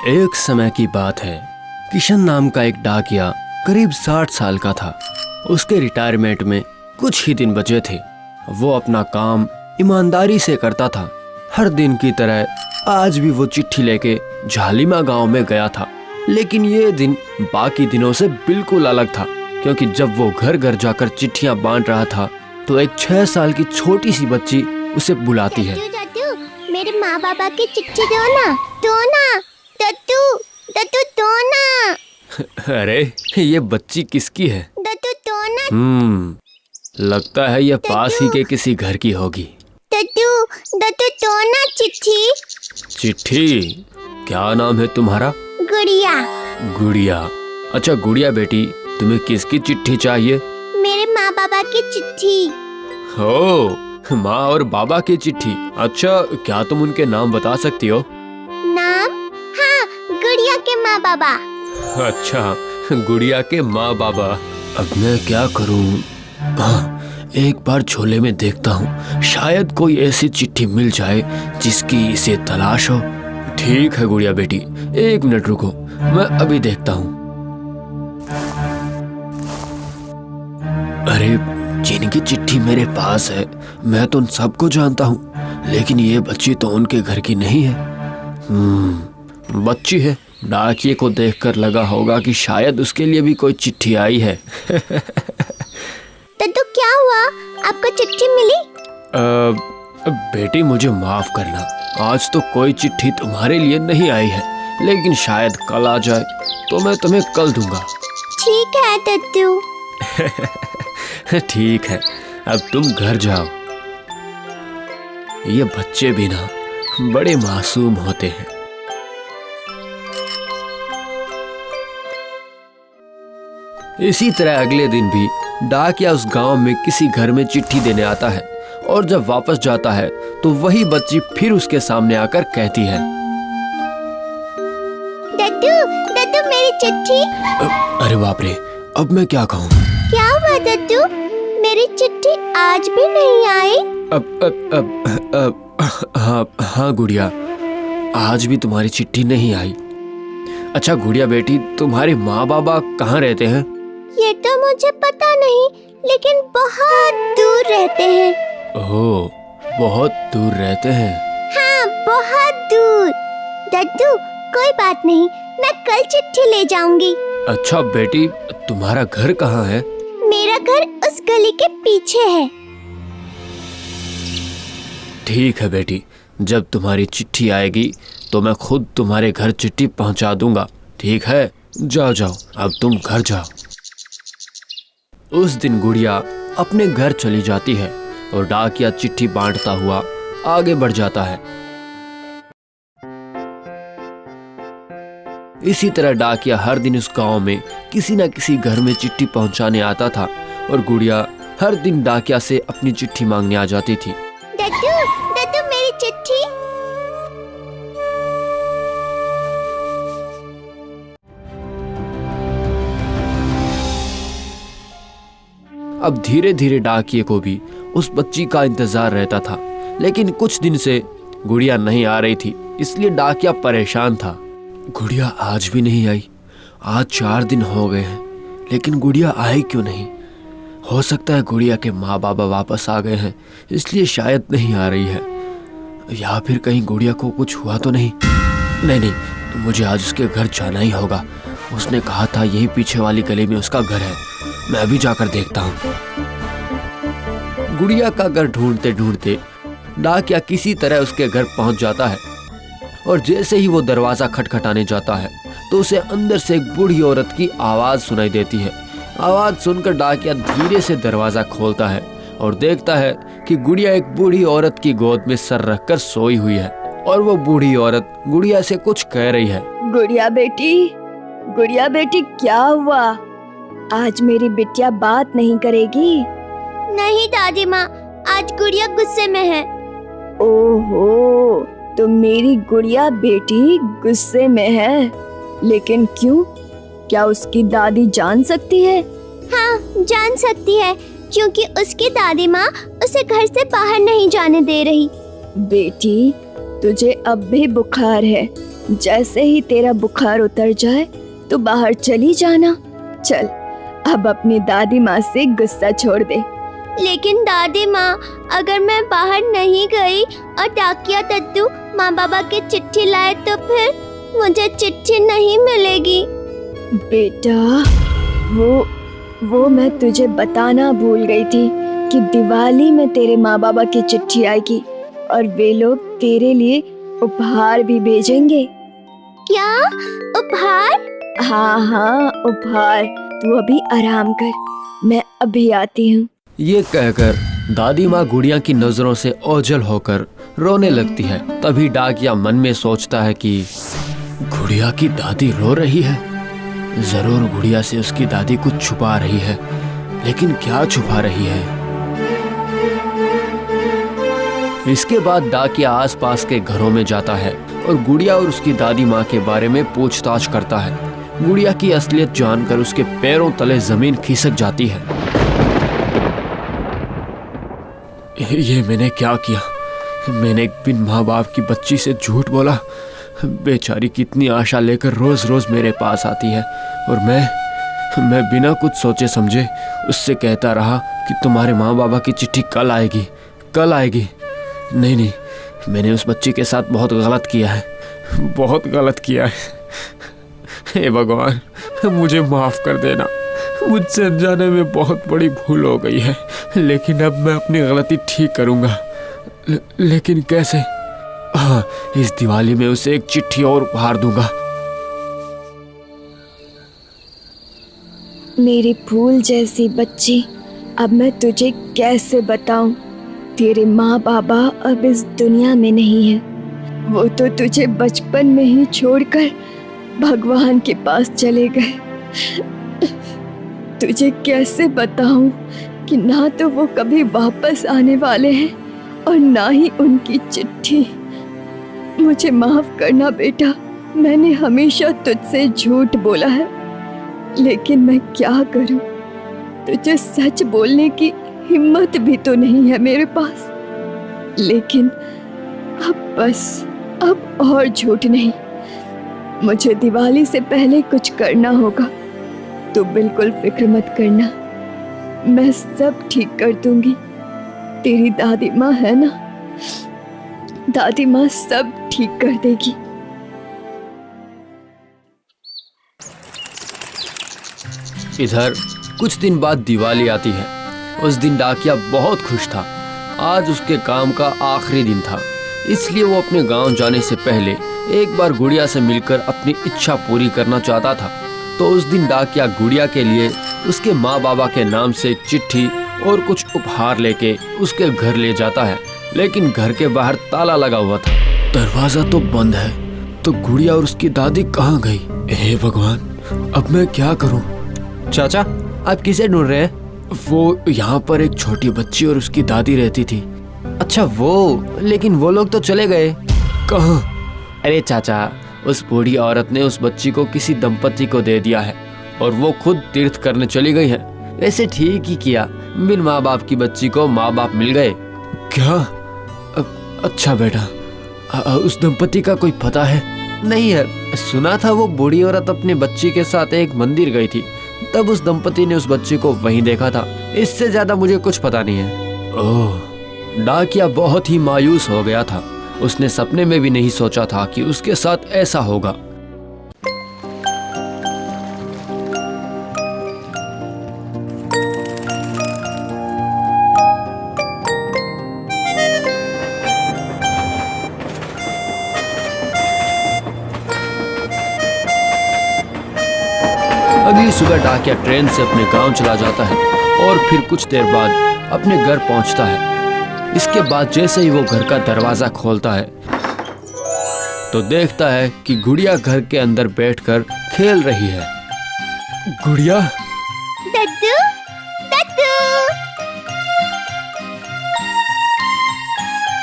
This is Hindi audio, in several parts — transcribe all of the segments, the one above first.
एक समय की बात है। किशन नाम का एक डाकिया करीब 60 साल का था। उसके रिटायरमेंट में कुछ ही दिन बचे थे। वो अपना काम ईमानदारी से करता था। हर दिन की तरह आज भी वो चिट्ठी लेके झालिमा गांव में गया था। लेकिन ये दिन बाकी दिनों से बिल्कुल अलग था, क्योंकि जब वो घर घर जाकर चिट्ठियां बांट रहा था तो एक 6 साल की छोटी सी बच्ची उसे बुलाती है। दद्दू, मेरे माँ बाबा की चिट्ठी दो ना, दद्दू, दद्दू दो ना। अरे ये बच्ची किसकी है? दद्दू दो ना। लगता है ये पास ही के किसी घर की होगी। दद्दू दो ना चिट्ठी। चिट्ठी? क्या नाम है तुम्हारा? गुड़िया। गुड़िया? अच्छा गुड़िया बेटी, तुम्हें किसकी चिट्ठी चाहिए? मेरे माँ बाबा की चिट्ठी। हो, माँ और बाबा की चिट्ठी। अच्छा, क्या तुम उनके नाम बता सकती हो? नाम? हाँ, गुड़िया के माँ बाबा। अच्छा, गुड़िया के माँ बाबा। अब मैं क्या करूँ? एक बार झोले में देखता हूँ, शायद कोई ऐसी चिट्ठी मिल जाए जिसकी इसे तलाश हो। ठीक है गुड़िया बेटी, 1 मिनट रुको, मैं अभी देखता हूँ। अरे जिनकी चिट्ठी मेरे पास है मैं तो उन सबको जानता हूँ, लेकिन ये बच्ची तो उनके घर की नहीं है। बच्ची है। डाकिये को देखकर लगा होगा कि शायद उसके लिए भी कोई चिट्ठी आई है। तो क्या हुआ, आपको चिट्ठी मिली? बेटी मुझे माफ करना, आज तो कोई चिट्ठी तुम्हारे लिए नहीं आई है, लेकिन शायद कल आ जाए तो मैं तुम्हें कल दूंगा। ठीक है दद्दू। ठीक है, अब तुम घर जाओ। ये बच्चे भी ना बड़े मासूम होते हैं। इसी तरह अगले दिन भी डाकिया उस गांव में किसी घर में चिट्ठी देने आता है, और जब वापस जाता है तो वही बच्ची फिर उसके सामने आकर कहती है, दद्दू मेरी चिट्ठी। अरे बाप रे, अब मैं क्या कहूँ? क्या हुआ दद्दू, मेरी चिट्ठी आज भी नहीं आई? हाँ गुड़िया, आज भी तुम्हारी चिट्ठी नहीं आई। अच्छा गुड़िया बेटी, तुम्हारे माँ बाबा कहाँ रहते हैं? ये तो मुझे पता नहीं, लेकिन बहुत दूर रहते हैं। ओह, बहुत दूर रहते हैं? हाँ, बहुत दूर। दद्दू कोई बात नहीं, मैं कल चिट्ठी ले जाऊंगी। अच्छा बेटी, तुम्हारा घर कहाँ है? मेरा घर उस गली के पीछे है। ठीक है बेटी, जब तुम्हारी चिट्ठी आएगी तो मैं खुद तुम्हारे घर चिट्ठी पहुंचा दूंगा। ठीक है, जाओ जाओ, अब तुम घर जाओ। उस दिन गुड़िया अपने घर चली जाती है और डाकिया चिट्ठी बांटता हुआ आगे बढ़ जाता है। इसी तरह डाकिया हर दिन उस गांव में किसी न किसी घर में चिट्ठी पहुंचाने आता था, और गुड़िया हर दिन डाकिया से अपनी चिट्ठी मांगने आ जाती थी। दद्दू मेरी चिट्ठी। अब धीरे धीरे डाकिये को भी उस बच्ची का इंतजार रहता था, लेकिन कुछ दिन से गुड़िया नहीं आ रही थी, इसलिए डाकिया परेशान था। गुड़िया आज भी नहीं आई। आज 4 दिन हो गए हैं, लेकिन गुड़िया आई क्यों नहीं? हो सकता है गुड़िया के माँ बाबा वापस आ गए हैं, इसलिए शायद नहीं आ रही है। या फिर कहीं गुड़िया को कुछ हुआ तो नहीं? नहीं, मुझे आज उसके घर जाना ही होगा। उसने कहा था यही पीछे वाली गली में उसका घर है। मैं अभी जाकर देखता हूँ। गुड़िया का घर ढूंढते ढूंढते डाकिया किसी तरह उसके घर पहुंच जाता है, और जैसे ही वो दरवाजा खटखटाने जाता है तो उसे अंदर से एक बूढ़ी औरत की आवाज सुनाई देती है। आवाज सुनकर डाकिया धीरे से दरवाजा खोलता है और देखता है कि गुड़िया एक बूढ़ी औरत की गोद में सर रखकर सोई हुई है, और वो बूढ़ी औरत गुड़िया से कुछ कह रही है। गुड़िया बेटी क्या हुआ? आज मेरी बिटिया बात नहीं करेगी? नहीं दादी माँ, आज गुड़िया गुस्से में है। ओहो, तो मेरी गुड़िया बेटी गुस्से में है, लेकिन क्यों? क्या उसकी दादी जान सकती है? हाँ, जान सकती है, क्योंकि उसकी दादी माँ उसे घर से बाहर नहीं जाने दे रही। बेटी, तुझे अब भी बुखार है। जैसे ही तेरा बुखार उतर जाए तो बाहर चली जाना। चल, अब अपनी दादी माँ से गुस्सा छोड़ दे। लेकिन दादी माँ, अगर मैं बाहर नहीं गई और डाकिया दद्दू माँ बाबा की चिट्ठी लाए तो फिर मुझे चिट्ठी नहीं मिलेगी। बेटा, वो मैं तुझे बताना भूल गई थी कि दिवाली में तेरे माँ बाबा की चिट्ठी आएगी और वे लोग तेरे लिए उपहार भी भेजेंगे। क्या उपहार? हाँ, उपहार। तू अभी आराम कर, मैं अभी आती हूँ। ये कहकर दादी माँ गुड़िया की नजरों से ओझल होकर रोने लगती है। तभी डाकिया मन में सोचता है कि गुड़िया की दादी रो रही है। जरूर गुड़िया से उसकी दादी कुछ छुपा रही है, लेकिन क्या छुपा रही है? इसके बाद डाकिया आसपास के घरों में जाता है और गुड़िया और उसकी दादी माँ के बारे में पूछताछ करता है। गुड़िया की असलियत जानकर उसके पैरों तले जमीन खिसक जाती है। ये मैंने क्या किया? मैंने एक बिन माँ बाप की बच्ची से झूठ बोला। बेचारी कितनी आशा लेकर रोज रोज मेरे पास आती है और मैं बिना कुछ सोचे समझे उससे कहता रहा कि तुम्हारे माँ बाबा की चिट्ठी कल आएगी, कल आएगी। नहीं, मैंने उस बच्ची के साथ बहुत गलत किया है, बहुत गलत किया है। हे भगवान, मुझे माफ कर देना। मुझसे अनजाने में बहुत बड़ी भूल हो गई है, लेकिन अब मैं अपनी गलती ठीक करूंगा। लेकिन कैसे? हाँ, इस दिवाली में उसे एक चिट्ठी और उपहार दूंगा। मेरी फूल जैसी बच्ची, अब मैं तुझे कैसे बताऊं? तेरे माँ बाबा अब इस दुनिया में नहीं है। वो तो तुझे बचपन में ही छोड़कर भगवान के पास चले गए। तुझे कैसे बताऊं कि ना तो वो कभी वापस आने वाले हैं और ना ही उनकी चिट्ठी। मुझे माफ करना बेटा, मैंने हमेशा तुझसे झूठ बोला है, लेकिन मैं क्या करूं? तुझे सच बोलने की हिम्मत भी तो नहीं है मेरे पास। लेकिन अब बस, अब और झूठ नहीं। मुझे दिवाली से पहले कुछ करना होगा। तो बिल्कुल फिक्र मत करना, मैं सब ठीक कर दूंगी। तेरी दादी माँ है ना, दादी माँ सब ठीक कर देगी। इधर कुछ दिन बाद दिवाली आती है। उस दिन डाकिया बहुत खुश था। आज उसके काम का आखिरी दिन था, इसलिए वो अपने गांव जाने से पहले एक बार गुड़िया से मिलकर अपनी इच्छा पूरी करना चाहता था। तो उस दिन डाकिया गुड़िया के लिए उसके माँ बाबा के नाम से एक चिट्ठी और कुछ उपहार लेके उसके घर ले जाता है। लेकिन घर के बाहर ताला लगा हुआ था, दरवाजा तो बंद है। तो गुड़िया और उसकी दादी कहाँ गई? हे भगवान, अब मैं क्या करूं? चाचा, आप किसे ढूंढ रहे हैं? वो यहाँ पर एक छोटी बच्ची और उसकी दादी रहती थी। अच्छा वो, लेकिन वो लोग तो चले गए। कहाँ? अरे चाचा, उस बूढ़ी औरत ने उस बच्ची को किसी दंपति को दे दिया है और वो खुद तीर्थ करने चली गई है। वैसे ठीक ही किया, बिन माँ बाप की बच्ची को माँ बाप मिल गए। क्या? अच्छा बेटा, उस दंपति का कोई पता है? नहीं है, सुना था वो बूढ़ी औरत अपनी बच्ची के साथ एक मंदिर गई थी, तब उस दंपति ने उस बच्ची को वहीं देखा था। इससे ज्यादा मुझे कुछ पता नहीं है। ओह, डाकिया बहुत ही मायूस हो गया था। उसने सपने में भी नहीं सोचा था कि उसके साथ ऐसा होगा। अगली सुबह डाकिया ट्रेन से अपने गांव चला जाता है और फिर कुछ देर बाद अपने घर पहुंचता है। इसके बाद जैसे ही वो घर का दरवाजा खोलता है तो देखता है कि गुड़िया घर के अंदर बैठकर खेल रही है। गुड़िया, दद्दू, दद्दू।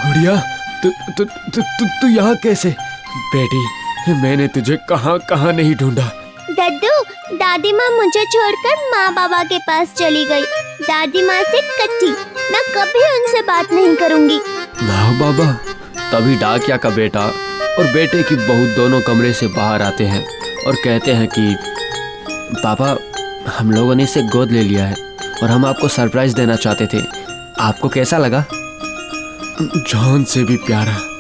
गुड़िया, तू यहाँ कैसे? बेटी, मैंने तुझे कहाँ कहाँ नहीं ढूंढा। दद्दू, दादी माँ मुझे छोड़कर माँ बाबा के पास चली गई। दादी माँ से कच्ची, मैं कभी उनसे बात नहीं करूँगी। माँ बाबा, तभी डाकिया का बेटा और बेटे की बहू दोनों कमरे से बाहर आते हैं और कहते हैं कि पापा, हम लोगों ने इसे गोद ले लिया है और हम आपको सरप्राइज देना चाहते थे। आपको कैसा लगा? जान से भी प्यारा।